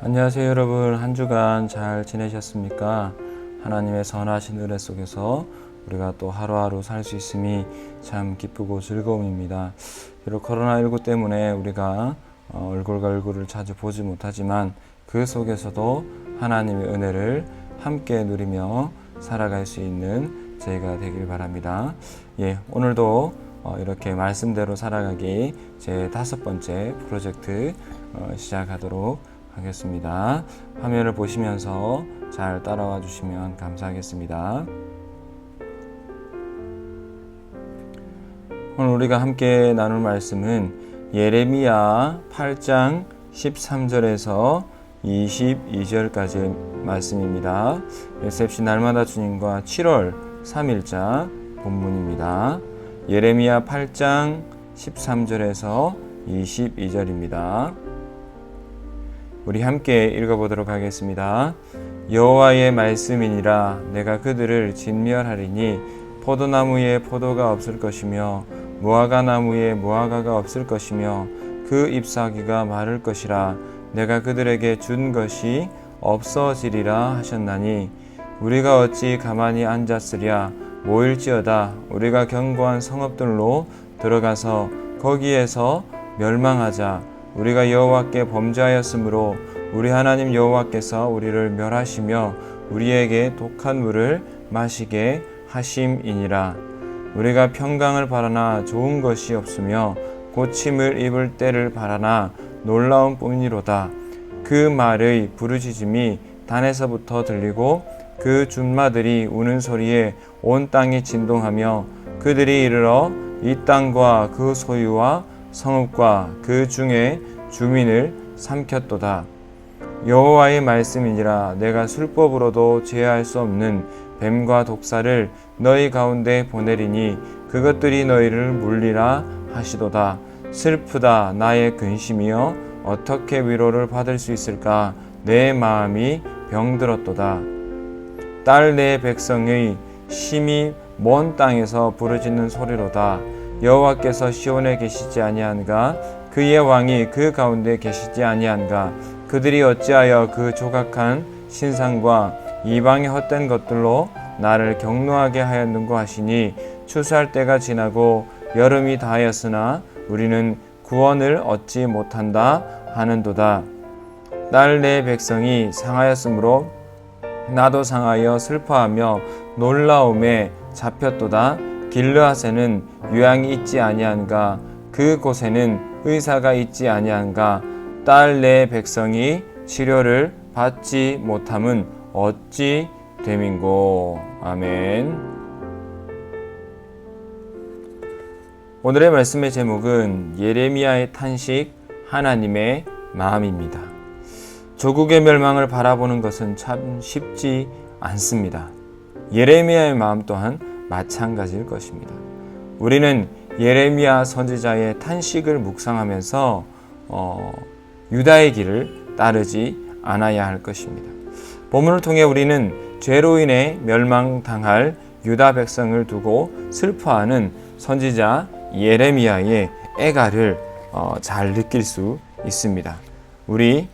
안녕하세요 여러분. 한 주간 잘 지내셨습니까? 하나님의 선하신 은혜 속에서 우리가 또 하루하루 살 수 있음이 참 기쁘고 즐거움입니다. 비록 코로나19 때문에 우리가 얼굴과 얼굴을 자주 보지 못하지만 그 속에서도 하나님의 은혜를 함께 누리며 살아갈 수 있는 저희가 되길 바랍니다. 오늘도 이렇게 말씀대로 살아가기 제 5번째 프로젝트 시작하도록 하겠습니다. 화면을 보시면서 잘 따라와 주시면 감사하겠습니다. 오늘 우리가 함께 나눌 말씀은 예레미야 8장 13절에서 22절까지의 말씀입니다. SFC 날마다 주님과 7월 3일자 본문입니다. 예레미야 8장 13절에서 22절입니다. 우리 함께 읽어보도록 하겠습니다. 여호와의 말씀이니라. 내가 그들을 진멸하리니 포도나무에 포도가 없을 것이며 무화과 나무에 무화과가 없을 것이며 그 잎사귀가 마를 것이라. 내가 그들에게 준 것이 없어지리라 하셨나니 우리가 어찌 가만히 앉았으랴. 모일지어다. 우리가 견고한 성읍들로 들어가서 거기에서 멸망하자. 우리가 여호와께 범죄하였으므로 우리 하나님 여호와께서 우리를 멸하시며 우리에게 독한 물을 마시게 하심이니라. 우리가 평강을 바라나 좋은 것이 없으며 고침을 입을 때를 바라나 놀라운 뿐이로다. 그 말의 부르짖음이 단에서부터 들리고 그 준마들이 우는 소리에 온 땅이 진동하며 그들이 이르러 이 땅과 그 소유와 성읍과 그 중에 주민을 삼켰도다. 여호와의 말씀이니라. 내가 술법으로도 제어할 수 없는 뱀과 독사를 너희 가운데 보내리니 그것들이 너희를 물리라 하시도다. 슬프다. 나의 근심이여 어떻게 위로를 받을 수 있을까? 내 마음이 병들었도다. 딸 내 백성의 심히 먼 땅에서 부르짖는 소리로다. 여호와께서 시온에 계시지 아니한가? 그의 왕이 그 가운데 계시지 아니한가? 그들이 어찌하여 그 조각한 신상과 이방의 헛된 것들로 나를 경노하게 하였는고 하시니 추수할 때가 지나고 여름이 다하였으나 우리는 구원을 얻지 못한다 하는도다. 딸 내 백성이 상하였으므로 나도 상하여 슬퍼하며 놀라움에 잡혔도다. 길르앗에는 유향이 있지 아니한가? 그곳에는 의사가 있지 아니한가? 딸 내 백성이 치료를 받지 못함은 어찌 됨인고. 아멘. 오늘의 말씀의 제목은 예레미야의 탄식, 하나님의 마음입니다. 조국의 멸망을 바라보는 것은 참 쉽지 않습니다. 예레미야의 마음 또한 마찬가지일 것입니다. 우리는 예레미야 선지자의 탄식을 묵상하면서 유다의 길을 따르지 않아야 할 것입니다. 본문을 통해 우리는 죄로 인해 멸망당할 유다 백성을 두고 슬퍼하는 선지자 예레미야의 애가를 잘 느낄 수 있습니다. 우리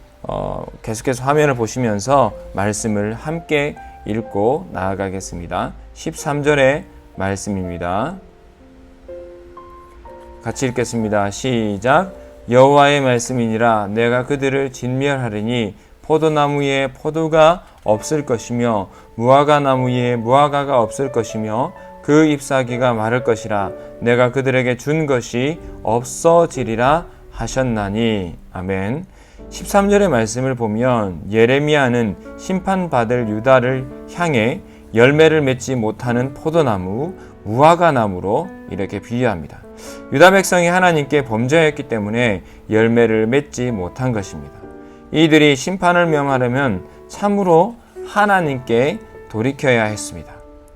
계속해서 화면을 보시면서 말씀을 함께 읽고 나아가겠습니다. 13절의 말씀입니다. 같이 읽겠습니다. 시작. 여호와의 말씀이니라. 내가 그들을 진멸하리니 포도나무에 포도가 없을 것이며 무화과 나무에 무화과가 없을 것이며 그 잎사귀가 마를 것이라. 내가 그들에게 준 것이 없어지리라 하셨나니. 아멘. 13절의 말씀을 보면 예레미야는 심판받을 유다를 향해 열매를 맺지 못하는 포도나무, 무화과 나무로 이렇게 비유합니다. 유다 백성이 하나님께 범죄했기 때문에 열매를 맺지 못한 것입니다. 이들이 심판을 명하려면 참으로 하나님께 돌이켜야 했습니다.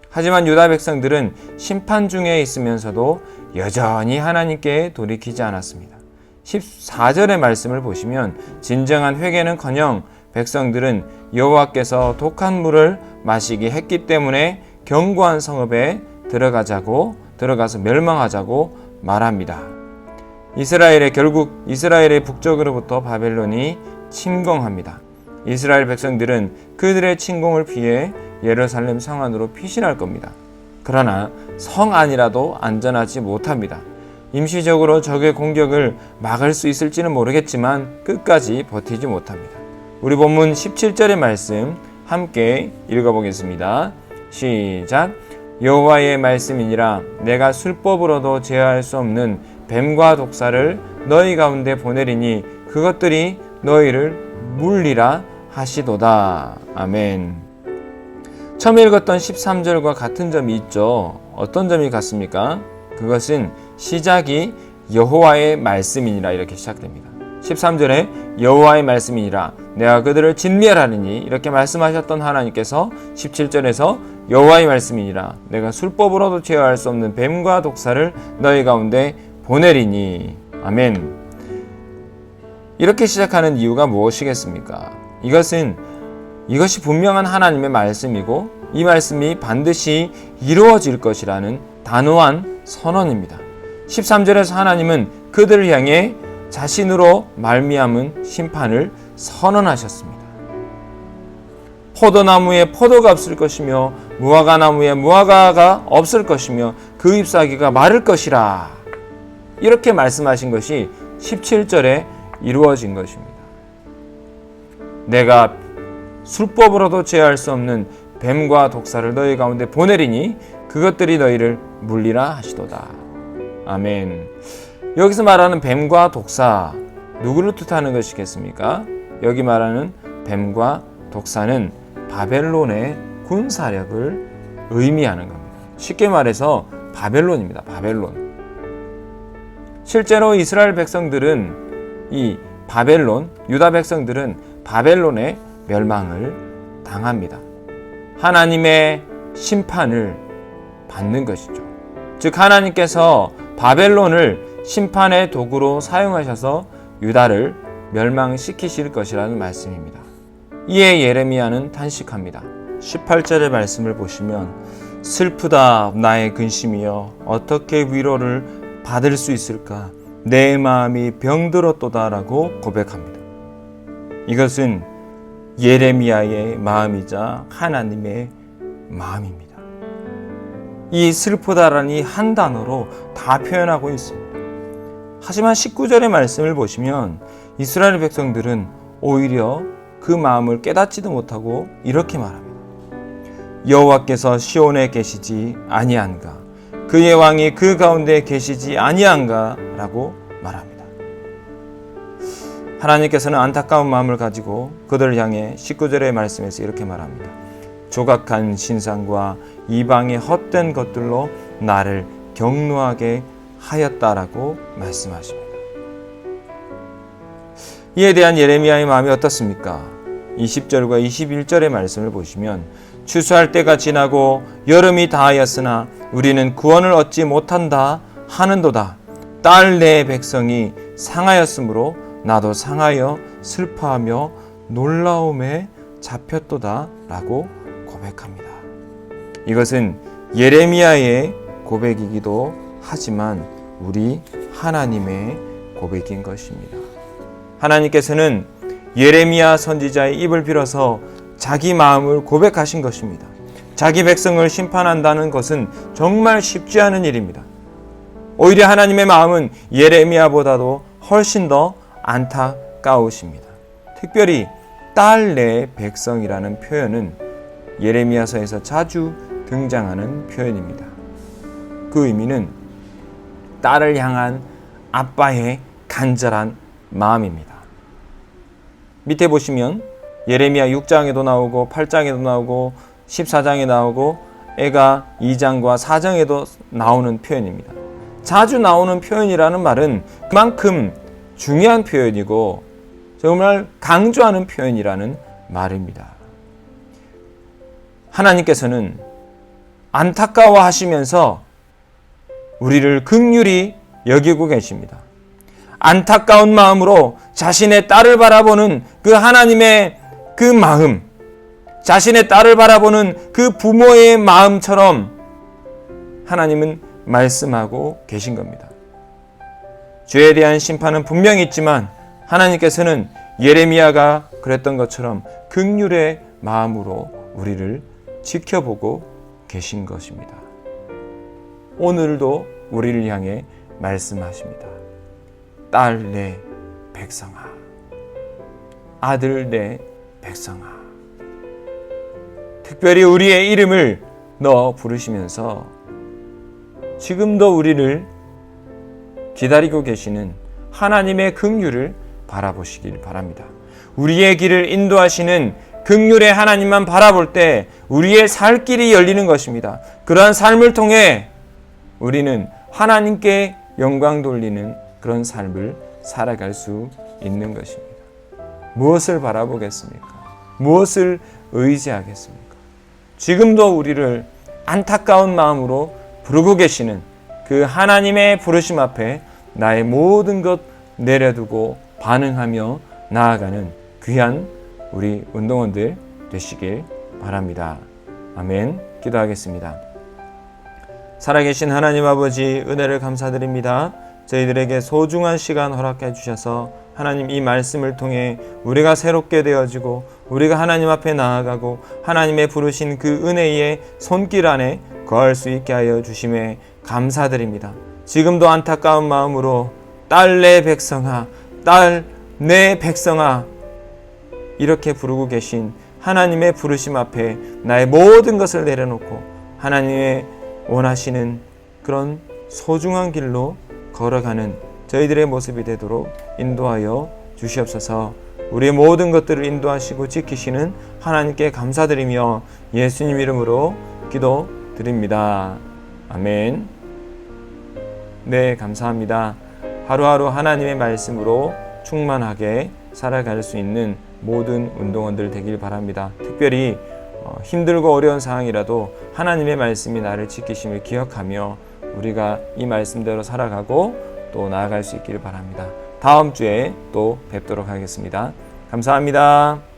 하지만 유다 백성들은 심판 중에 있으면서도 여전히 하나님께 돌이키지 않았습니다. 14절의 말씀을 보시면 진정한 회개는커녕 백성들은 여호와께서 독한 물을 마시게 했기 때문에 견고한 성읍에 들어가서 멸망하자고 말합니다. 결국 이스라엘의 북쪽으로부터 바벨론이 침공합니다. 이스라엘 백성들은 그들의 침공을 피해 예루살렘 성 안으로 피신할 겁니다. 그러나 성 안이라도 안전하지 못합니다. 임시적으로 적의 공격을 막을 수 있을지는 모르겠지만 끝까지 버티지 못합니다. 우리 본문 17절의 말씀 함께 읽어보겠습니다. 시작. 여호와의 말씀이니라. 내가 술법으로도 제어할 수 없는 뱀과 독사를 너희 가운데 보내리니 그것들이 너희를 물리라 하시도다. 아멘. 처음 읽었던 13절과 같은 점이 있죠. 어떤 점이 같습니까? 그것은 시작이 여호와의 말씀이니라 이렇게 시작됩니다. 13절에 여호와의 말씀이니라 내가 그들을 진멸하리니 이렇게 말씀하셨던 하나님께서 17절에서 여호와의 말씀이니라 내가 술법으로도 제어할 수 없는 뱀과 독사를 너희 가운데 보내리니. 아멘. 이렇게 시작하는 이유가 무엇이겠습니까? 이것이 분명한 하나님의 말씀이고 이 말씀이 반드시 이루어질 것이라는 단호한 선언입니다. 13절에서 하나님은 그들을 향해 자신으로 말미암은 심판을 선언하셨습니다. 포도나무에 포도가 없을 것이며 무화과나무에 무화과가 없을 것이며 그 잎사귀가 마를 것이라 이렇게 말씀하신 것이 17절에 이루어진 것입니다. 내가 술법으로도 제어할 수 없는 뱀과 독사를 너희 가운데 보내리니 그것들이 너희를 물리라 하시도다. 아멘. 여기서 말하는 뱀과 독사 누구를 뜻하는 것이겠습니까? 여기 말하는 뱀과 독사는 바벨론의 군사력을 의미하는 겁니다. 쉽게 말해서 바벨론입니다. 바벨론. 실제로 이스라엘 백성들은 이 바벨론, 유다 백성들은 바벨론의 멸망을 당합니다. 하나님의 심판을 받는 것이죠. 즉 하나님께서 바벨론을 심판의 도구로 사용하셔서 유다를 멸망시키실 것이라는 말씀입니다. 이에 예레미야는 탄식합니다. 18절의 말씀을 보시면 슬프다 나의 근심이여 어떻게 위로를 받을 수 있을까 내 마음이 병들었도다 라고 고백합니다. 이것은 예레미야의 마음이자 하나님의 마음입니다. 이 슬프다라니 한 단어로 다 표현하고 있습니다. 하지만 19절의 말씀을 보시면 이스라엘 백성들은 오히려 그 마음을 깨닫지도 못하고 이렇게 말합니다. 여호와께서 시온에 계시지 아니한가 그의 왕이 그 가운데 계시지 아니한가 라고 말합니다. 하나님께서는 안타까운 마음을 가지고 그들을 향해 19절의 말씀에서 이렇게 말합니다. 조각한 신상과 이방의 헛된 것들로 나를 경노하게 하였다라고 말씀하십니다. 이에 대한 예레미야의 마음이 어떻습니까? 20절과 21절의 말씀을 보시면 추수할 때가 지나고 여름이 다하였으나 우리는 구원을 얻지 못한다 하는도다. 딸 내 백성이 상하였으므로 나도 상하여 슬퍼하며 놀라움에 잡혔도다 라고 고백합니다. 이것은 예레미야의 고백이기도 하지만 우리 하나님의 고백인 것입니다. 하나님께서는 예레미야 선지자의 입을 빌어서 자기 마음을 고백하신 것입니다. 자기 백성을 심판한다는 것은 정말 쉽지 않은 일입니다. 오히려 하나님의 마음은 예레미야보다도 훨씬 더 안타까우십니다. 특별히 딸 내 백성이라는 표현은 예레미야서에서 자주 등장하는 표현입니다. 그 의미는 딸을 향한 아빠의 간절한 마음입니다. 밑에 보시면 예레미야 6장에도 나오고 8장에도 나오고 14장에 나오고 애가 2장과 4장에도 나오는 표현입니다. 자주 나오는 표현이라는 말은 그만큼 중요한 표현이고 정말 강조하는 표현이라는 말입니다. 하나님께서는 안타까워하시면서 우리를 긍휼히 여기고 계십니다. 안타까운 마음으로 자신의 딸을 바라보는 그 하나님의 그 마음, 자신의 딸을 바라보는 그 부모의 마음처럼 하나님은 말씀하고 계신 겁니다. 죄에 대한 심판은 분명히 있지만 하나님께서는 예레미야가 그랬던 것처럼 긍휼의 마음으로 우리를 지켜보고 계신 것입니다. 오늘도 우리를 향해 말씀하십니다. 딸 내 백성아, 아들 내 백성아. 특별히 우리의 이름을 넣어 부르시면서 지금도 우리를 기다리고 계시는 하나님의 긍휼을 바라보시길 바랍니다. 우리의 길을 인도하시는 긍휼의 하나님만 바라볼 때 우리의 살 길이 열리는 것입니다. 그러한 삶을 통해 우리는 하나님께 영광 돌리는 그런 삶을 살아갈 수 있는 것입니다. 무엇을 바라보겠습니까? 무엇을 의지하겠습니까? 지금도 우리를 안타까운 마음으로 부르고 계시는 그 하나님의 부르심 앞에 나의 모든 것 내려두고 반응하며 나아가는 귀한 우리 운동원들 되시길 바랍니다. 아멘. 기도하겠습니다. 살아계신 하나님 아버지, 은혜를 감사드립니다. 저희들에게 소중한 시간 허락해 주셔서 하나님, 이 말씀을 통해 우리가 새롭게 되어지고 우리가 하나님 앞에 나아가고 하나님의 부르신 그 은혜의 손길 안에 거할 수 있게 하여 주심에 감사드립니다. 지금도 안타까운 마음으로 딸 내 백성아, 딸 내 백성아 이렇게 부르고 계신 하나님의 부르심 앞에 나의 모든 것을 내려놓고 하나님의 원하시는 그런 소중한 길로 걸어가는 저희들의 모습이 되도록 인도하여 주시옵소서. 우리의 모든 것들을 인도하시고 지키시는 하나님께 감사드리며 예수님 이름으로 기도드립니다. 아멘. 네, 감사합니다. 하루하루 하나님의 말씀으로 충만하게 살아갈 수 있는 모든 운동원들 되길 바랍니다. 특별히 힘들고 어려운 상황이라도 하나님의 말씀이 나를 지키심을 기억하며 우리가 이 말씀대로 살아가고 또 나아갈 수 있기를 바랍니다. 다음 주에 또 뵙도록 하겠습니다. 감사합니다.